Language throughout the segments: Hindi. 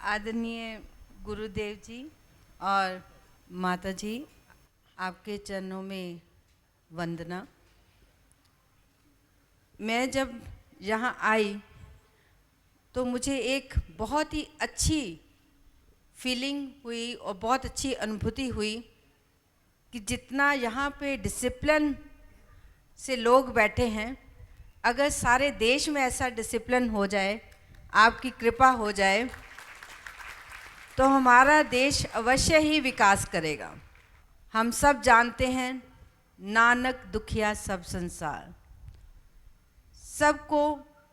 आदरणीय गुरुदेव जी और माता जी, आपके चरणों में वंदना। मैं जब यहाँ आई तो मुझे एक बहुत ही अच्छी फीलिंग हुई और बहुत अच्छी अनुभूति हुई कि जितना यहाँ पे डिसिप्लिन से लोग बैठे हैं, अगर सारे देश में ऐसा डिसिप्लिन हो जाए, आपकी कृपा हो जाए, तो हमारा देश अवश्य ही विकास करेगा। हम सब जानते हैं, नानक दुखिया सब संसार। सबको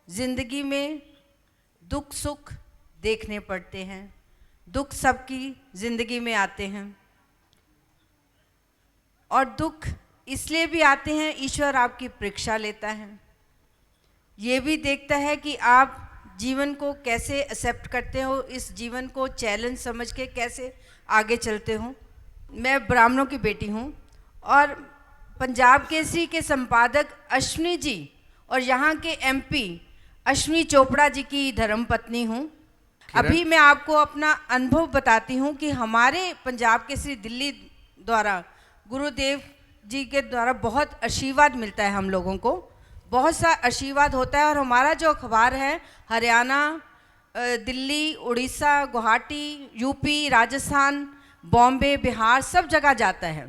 ज़िंदगी में दुख सुख देखने पड़ते हैं, दुख सबकी ज़िंदगी में आते हैं और दुख इसलिए भी आते हैं, ईश्वर आपकी परीक्षा लेता है। ये भी देखता है कि आप जीवन को कैसे एक्सेप्ट करते हो, इस जीवन को चैलेंज समझ के कैसे आगे चलते हो। मैं ब्राह्मणों की बेटी हूँ और पंजाब केसरी के संपादक अश्विनी जी और यहाँ के एमपी अश्विनी चोपड़ा जी की धर्मपत्नी हूँ। अभी मैं आपको अपना अनुभव बताती हूँ कि हमारे पंजाब केसरी दिल्ली द्वारा गुरुदेव जी के द्वारा बहुत आशीर्वाद मिलता है, हम लोगों को बहुत सा आशीर्वाद होता है। और हमारा जो अखबार है हरियाणा, दिल्ली, उड़ीसा, गुवाहाटी, यूपी, राजस्थान, बॉम्बे, बिहार, सब जगह जाता है।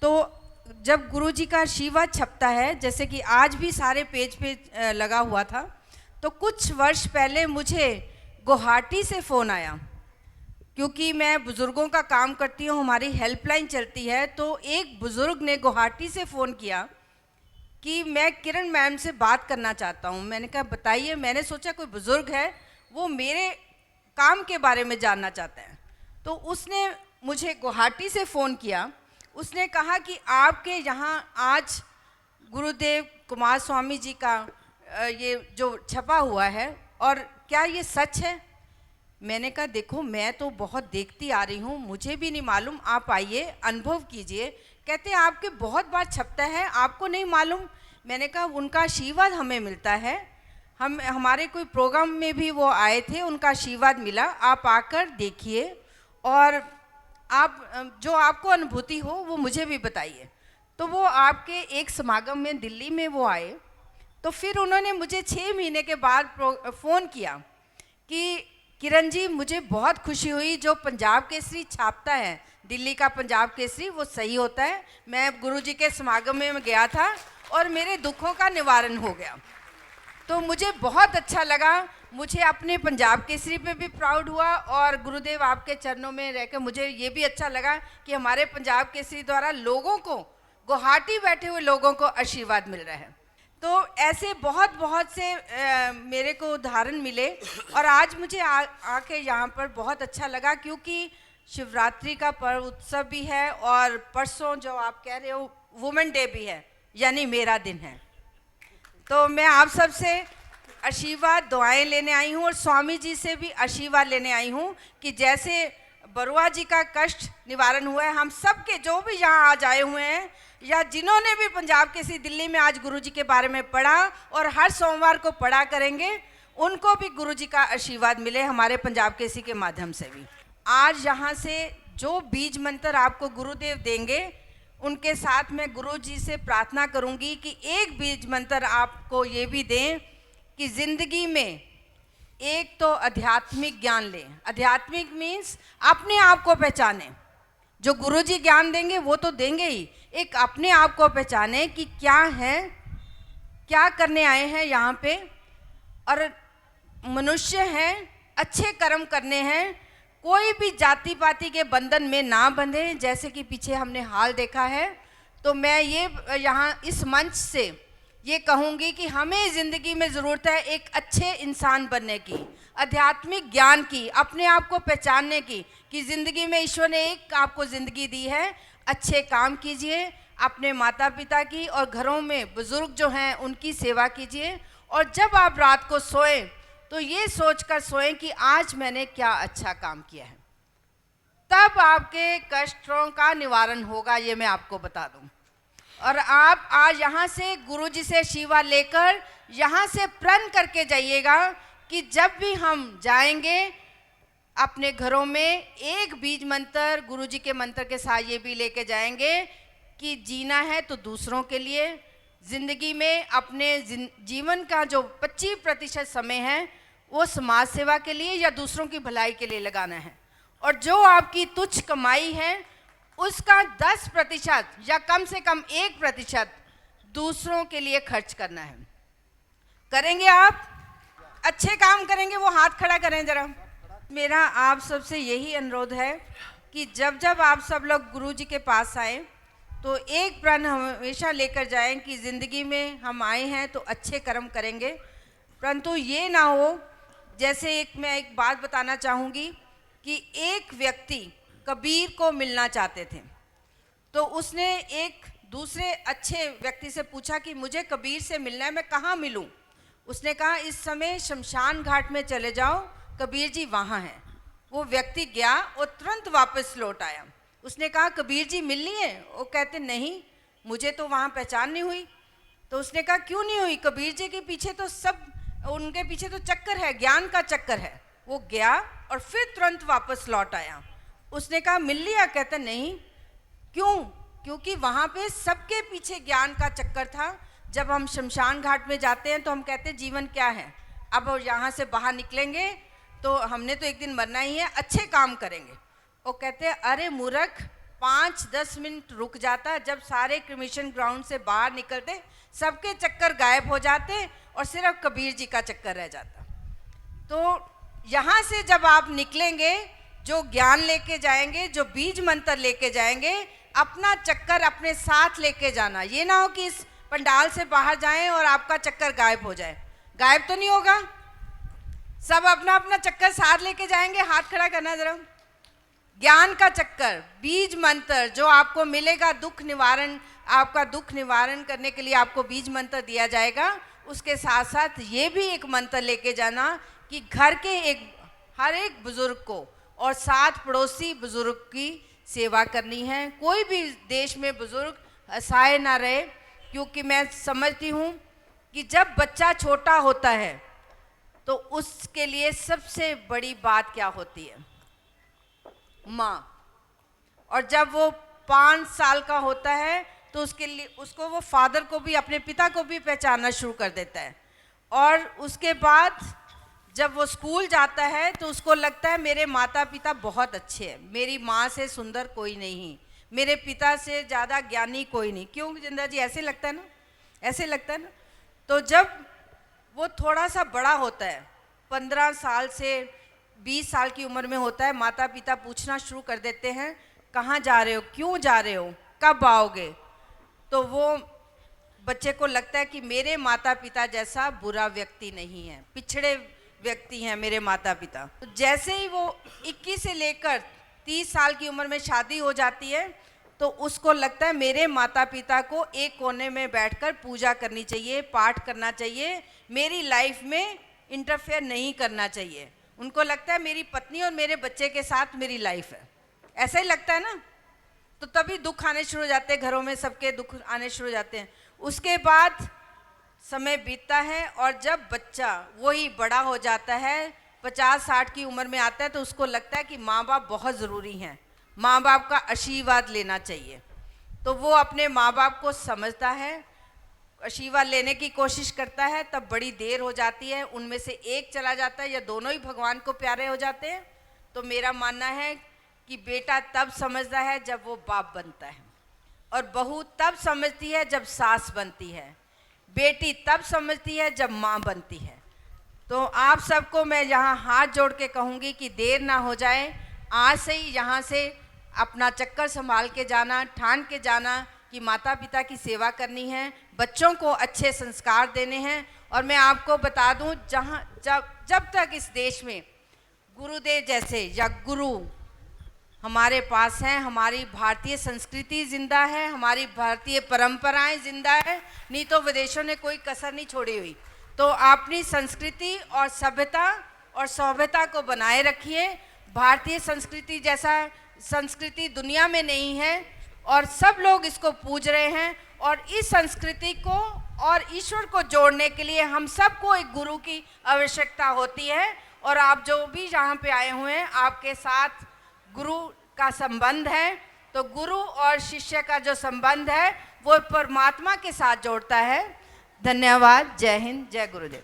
तो जब गुरुजी का आशीर्वाद छपता है, जैसे कि आज भी सारे पेज पे लगा हुआ था, तो कुछ वर्ष पहले मुझे गुवाहाटी से फ़ोन आया, क्योंकि मैं बुज़ुर्गों का काम करती हूँ, हमारी हेल्पलाइन चलती है। तो एक बुज़ुर्ग ने गुवाहाटी से फ़ोन किया कि मैं किरण मैम से बात करना चाहता हूँ। मैंने कहा बताइए। मैंने सोचा कोई बुज़ुर्ग है, वो मेरे काम के बारे में जानना चाहता है। तो उसने मुझे गुवाहाटी से फ़ोन किया। उसने कहा कि आपके यहाँ आज गुरुदेव कुमार स्वामी जी का ये जो छपा हुआ है, और क्या ये सच है? मैंने कहा देखो, मैं तो बहुत देखती आ रही हूँ, मुझे भी नहीं मालूम, आप आइए अनुभव कीजिए। कहते हैं आपके बहुत बार छपता है, आपको नहीं मालूम? मैंने कहा उनका आशीर्वाद हमें मिलता है, हमारे कोई प्रोग्राम में भी वो आए थे, उनका आशीर्वाद मिला। आप आकर देखिए और आप जो आपको अनुभूति हो वो मुझे भी बताइए। तो वो आपके एक समागम में दिल्ली में वो आए। तो फिर उन्होंने मुझे 6 महीने के बाद फ़ोन किया कि किरण जी, मुझे बहुत खुशी हुई, जो पंजाब केसरी छापता है, दिल्ली का पंजाब केसरी, वो सही होता है। मैं गुरुजी के समागम में गया था और मेरे दुखों का निवारण हो गया। तो मुझे बहुत अच्छा लगा, मुझे अपने पंजाब केसरी पे भी प्राउड हुआ और गुरुदेव आपके चरणों में रहकर मुझे ये भी अच्छा लगा कि हमारे पंजाब केसरी द्वारा लोगों को, गुवाहाटी बैठे हुए लोगों को आशीर्वाद मिल रहा है। तो ऐसे बहुत बहुत से मेरे को उदाहरण मिले और आज मुझे आके यहाँ पर बहुत अच्छा लगा, क्योंकि शिवरात्रि का पर्व उत्सव भी है और परसों जो आप कह रहे हो वुमेन डे भी है, यानी मेरा दिन है। तो मैं आप सब से आशीर्वाद दुआएं लेने आई हूँ और स्वामी जी से भी आशीर्वाद लेने आई हूँ कि जैसे बरुआ जी का कष्ट निवारण हुआ है, हम सब के जो भी यहाँ आज आए हुए हैं या जिन्होंने भी पंजाब केसरी दिल्ली में आज गुरुजी के बारे में पढ़ा और हर सोमवार को पढ़ा करेंगे, उनको भी गुरुजी का आशीर्वाद मिले हमारे पंजाब केसरी के माध्यम से भी। आज यहाँ से जो बीज मंत्र आपको गुरुदेव देंगे, उनके साथ मैं गुरुजी से प्रार्थना करूँगी कि एक बीज मंत्र आपको ये भी दें कि ज़िंदगी में एक तो आध्यात्मिक ज्ञान लें। आध्यात्मिक मीन्स अपने आप को पहचानें। जो गुरुजी ज्ञान देंगे वो तो देंगे ही, एक अपने आप को पहचाने कि क्या है, क्या करने आए हैं यहाँ पे, और मनुष्य हैं, अच्छे कर्म करने हैं, कोई भी जाति पाति के बंधन में ना बंधे, जैसे कि पीछे हमने हाल देखा है। तो मैं ये यहाँ इस मंच से ये कहूँगी कि हमें ज़िंदगी में ज़रूरत है एक अच्छे इंसान बनने की, आध्यात्मिक ज्ञान की, अपने आप को पहचानने की कि ज़िंदगी में ईश्वर ने एक आपको ज़िंदगी दी है। अच्छे काम कीजिए, अपने माता पिता की और घरों में बुज़ुर्ग जो हैं उनकी सेवा कीजिए, और जब आप रात को सोएं तो ये सोचकर सोएं कि आज मैंने क्या अच्छा काम किया है। तब आपके कष्टों का निवारण होगा, ये मैं आपको बता दूं। और आप आज यहाँ से गुरुजी से आशीर्वाद लेकर यहाँ से प्रण करके जाइएगा कि जब भी हम जाएंगे अपने घरों में एक बीज मंत्र गुरुजी के मंत्र के साथ ये भी लेके जाएंगे कि जीना है तो दूसरों के लिए, जिंदगी में अपने जीवन का जो 25% समय है वो समाज सेवा के लिए या दूसरों की भलाई के लिए लगाना है, और जो आपकी तुच्छ कमाई है उसका 10% या कम से कम 1% दूसरों के लिए खर्च करना है। करेंगे आप? अच्छे काम करेंगे वो हाथ खड़ा करें जरा। मेरा आप सबसे यही अनुरोध है कि जब जब आप सब लोग गुरुजी के पास आए तो एक प्रण हमेशा लेकर जाएं कि ज़िंदगी में हम आए हैं तो अच्छे कर्म करेंगे, परंतु ये ना हो जैसे मैं एक बात बताना चाहूँगी कि एक व्यक्ति कबीर को मिलना चाहते थे, तो उसने एक दूसरे अच्छे व्यक्ति से पूछा कि मुझे कबीर से मिलना है, मैं कहाँ मिलूँ? उसने कहा इस समय शमशान घाट में चले जाओ, कबीर जी वहाँ हैं। वो व्यक्ति गया और तुरंत वापस लौट आया। उसने कहा कबीर जी मिल लिए? वो कहते नहीं, मुझे तो वहाँ पहचान नहीं हुई। तो उसने कहा क्यों नहीं हुई? कबीर जी के पीछे तो उनके पीछे तो चक्कर है, ज्ञान का चक्कर है। वो गया और फिर तुरंत वापस लौट आया। उसने कहा मिल लिया? कहते नहीं। क्यों? क्योंकि वहाँ पे सबके पीछे ज्ञान का चक्कर था। जब हम शमशान घाट में जाते हैं तो हम कहते हैं जीवन क्या है, अब यहाँ से बाहर निकलेंगे तो हमने तो एक दिन मरना ही है, अच्छे काम करेंगे। वो कहते हैं अरे मूर्ख, 5-10 मिनट रुक जाता, जब सारे क्रिमिशन ग्राउंड से बाहर निकलते सबके चक्कर गायब हो जाते और सिर्फ कबीर जी का चक्कर रह जाता। तो यहाँ से जब आप निकलेंगे, जो ज्ञान लेके जाएंगे, जो बीज मंत्र लेके जाएंगे, अपना चक्कर अपने साथ लेके जाना। ये ना हो कि इस पंडाल से बाहर जाएं और आपका चक्कर गायब हो जाए। गायब तो नहीं होगा, सब अपना अपना चक्कर साथ लेके जाएंगे। हाथ खड़ा करना जरा। ज्ञान का चक्कर, बीज मंत्र जो आपको मिलेगा, दुख निवारण, आपका दुख निवारण करने के लिए आपको बीज मंत्र दिया जाएगा। उसके साथ साथ ये भी एक मंत्र लेके जाना कि घर के हर एक बुजुर्ग को और 7 पड़ोसी बुजुर्ग की सेवा करनी है। कोई भी देश में बुजुर्ग असहाय ना रहे, क्योंकि मैं समझती हूँ कि जब बच्चा छोटा होता है तो उसके लिए सबसे बड़ी बात क्या होती है? माँ। और जब वो 5 साल का होता है तो उसके लिए उसको वो फादर को भी, अपने पिता को भी पहचानना शुरू कर देता है। और उसके बाद जब वो स्कूल जाता है तो उसको लगता है मेरे माता पिता बहुत अच्छे हैं, मेरी माँ से सुंदर कोई नहीं, मेरे पिता से ज़्यादा ज्ञानी कोई नहीं। क्यों जिंदा जी? ऐसे लगता है ना, ऐसे लगता है ना। तो जब वो थोड़ा सा बड़ा होता है, 15 साल से 20 साल की उम्र में होता है, माता पिता पूछना शुरू कर देते हैं कहाँ जा रहे हो, क्यों जा रहे हो, कब आओगे? तो वो बच्चे को लगता है कि मेरे माता पिता जैसा बुरा व्यक्ति नहीं है, पिछड़े व्यक्ति हैं मेरे माता पिता। तो जैसे ही वो 21 से लेकर 30 साल की उम्र में शादी हो जाती है तो उसको लगता है मेरे माता पिता को एक कोने में बैठकर पूजा करनी चाहिए, पाठ करना चाहिए, मेरी लाइफ में इंटरफेयर नहीं करना चाहिए। उनको लगता है मेरी पत्नी और मेरे बच्चे के साथ मेरी लाइफ है, ऐसा ही लगता है ना। तो तभी दुख आने शुरू हो जाते हैं, घरों में सबके दुख आने शुरू हो जाते हैं। उसके बाद समय बीतता है और जब बच्चा वही बड़ा हो जाता है, 50-60 की उम्र में आता है, तो उसको लगता है कि माँ बाप बहुत ज़रूरी हैं, माँ बाप का आशीर्वाद लेना चाहिए। तो वो अपने माँ बाप को समझता है, आशीर्वाद लेने की कोशिश करता है, तब बड़ी देर हो जाती है, उनमें से एक चला जाता है या दोनों ही भगवान को प्यारे हो जाते हैं। तो मेरा मानना है कि बेटा तब समझता है जब वो बाप बनता है, और बहू तब समझती है जब सास बनती है, बेटी तब समझती है जब माँ बनती है। तो आप सबको मैं यहाँ हाथ जोड़ के कहूँगी कि देर ना हो जाए, आज से ही यहाँ से अपना चक्कर संभाल के जाना, ठान के जाना कि माता पिता की सेवा करनी है, बच्चों को अच्छे संस्कार देने हैं। और मैं आपको बता दूँ, जब तक इस देश में गुरुदेव जैसे या गुरु हमारे पास हैं, हमारी भारतीय संस्कृति जिंदा है, हमारी भारतीय परंपराएं जिंदा है, नहीं तो विदेशों ने कोई कसर नहीं छोड़ी हुई। तो अपनी संस्कृति और सभ्यता और सौभ्यता को बनाए रखिए। भारतीय संस्कृति जैसा संस्कृति दुनिया में नहीं है और सब लोग इसको पूज रहे हैं। और इस संस्कृति को और ईश्वर को जोड़ने के लिए हम सबको एक गुरु की आवश्यकता होती है। और आप जो भी यहाँ पे आए हुए हैं आपके साथ गुरु का संबंध है। तो गुरु और शिष्य का जो संबंध है वो परमात्मा के साथ जोड़ता है। धन्यवाद। जय हिंद, जय गुरुदेव।